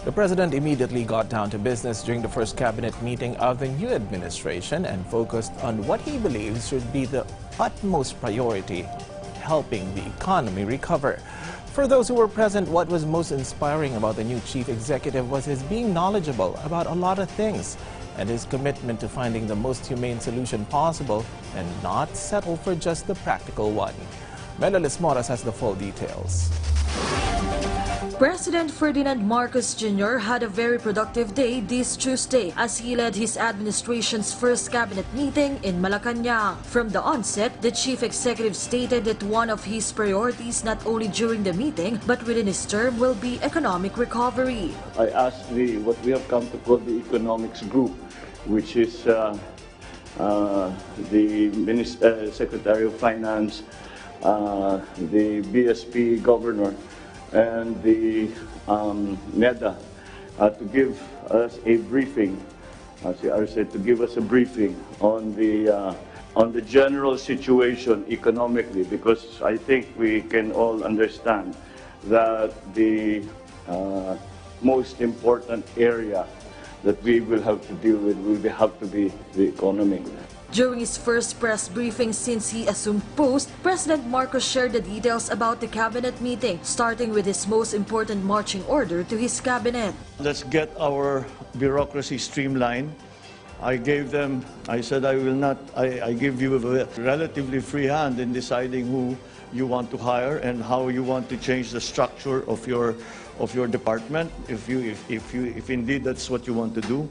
The president immediately got down to business during the first cabinet meeting of the new administration and focused on what he believes should be the utmost priority, helping the economy recover. For those who were present, what was most inspiring about the new chief executive was his being knowledgeable about a lot of things and his commitment to finding the most humane solution possible and not settle for just the practical one. Melalis Moras has the full details. President Ferdinand Marcos Jr. had a very productive day this Tuesday as he led his administration's first cabinet meeting in Malacanang. From the onset, the chief executive stated that one of his priorities not only during the meeting but within his term will be economic recovery. I asked what we have come to call the economics group, which is the Secretary of Finance, the BSP governor, and the NEDA to give us a briefing, to give us a briefing on the general situation economically, because I think we can all understand that the most important area that we will have to deal with will have to be the economy. During his first press briefing since he assumed post, President Marcos shared the details about the cabinet meeting, starting with his most important marching order to his cabinet. Let's get our bureaucracy streamlined. I said I give you a relatively free hand in deciding who you want to hire and how you want to change the structure of your department, if indeed that's what you want to do.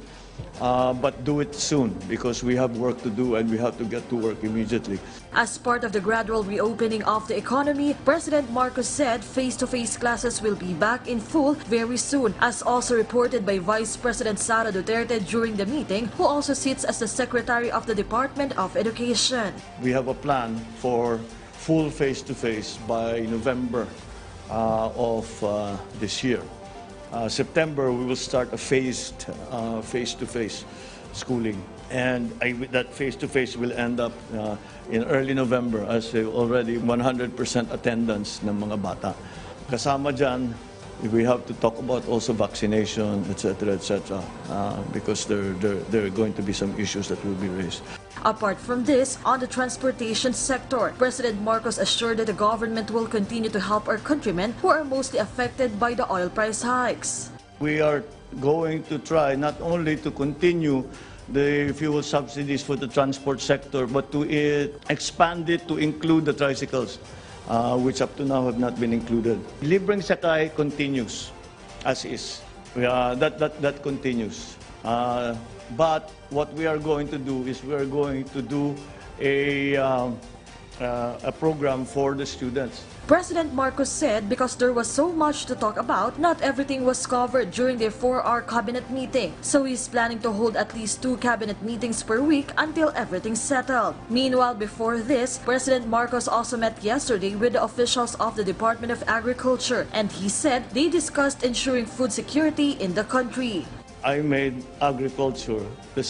But do it soon, because we have work to do and we have to get to work immediately. As part of the gradual reopening of the economy, President Marcos said face-to-face classes will be back in full very soon, as also reported by Vice President Sara Duterte during the meeting, who also sits as the Secretary of the Department of Education. We have a plan for full face-to-face by November of this year. September, we will start a phased face-to-face schooling. And that face-to-face will end up in early November as already 100% attendance ng mga bata. Kasama dyan, we have to talk about also vaccination, etc., because there are going to be some issues that will be raised. Apart from this, on the transportation sector, President Marcos assured that the government will continue to help our countrymen who are mostly affected by the oil price hikes. We are going to try not only to continue the fuel subsidies for the transport sector, but to expand it to include the tricycles, which up to now have not been included. Libreng sakay continues, as is. That continues. But what we are going to do is we are going to do a program for the students. President Marcos said because there was so much to talk about, not everything was covered during their 4-hour cabinet meeting. So he's planning to hold at least 2 cabinet meetings per week until everything's settled. Meanwhile, before this, President Marcos also met yesterday with the officials of the Department of Agriculture, and he said they discussed ensuring food security in the country. I made agriculture the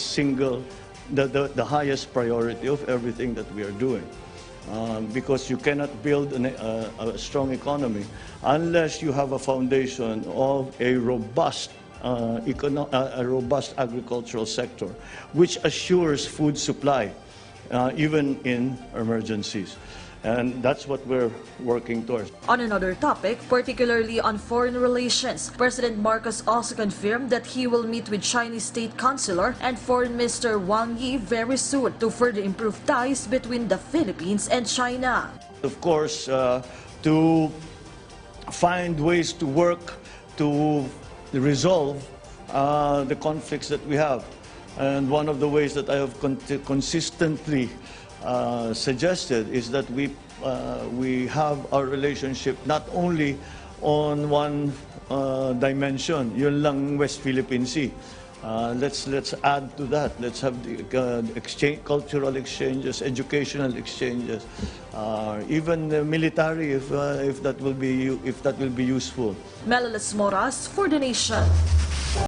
highest priority of everything that we are doing. Because you cannot build a strong economy unless you have a foundation of a robust agricultural sector, which assures food supply, even in emergencies. And that's what we're working towards. On another topic, particularly on foreign relations, President Marcos also confirmed that he will meet with Chinese State Councilor and Foreign Minister Wang Yi very soon to further improve ties between the Philippines and China. Of course, to find ways to work to resolve the conflicts that we have. And one of the ways that I have consistently suggested is that we have our relationship not only on one dimension, yun lang West Philippine Sea. Let's add to that. Let's have the cultural exchanges, educational exchanges, even military, if that will be useful. Melalis Moras for The Nation.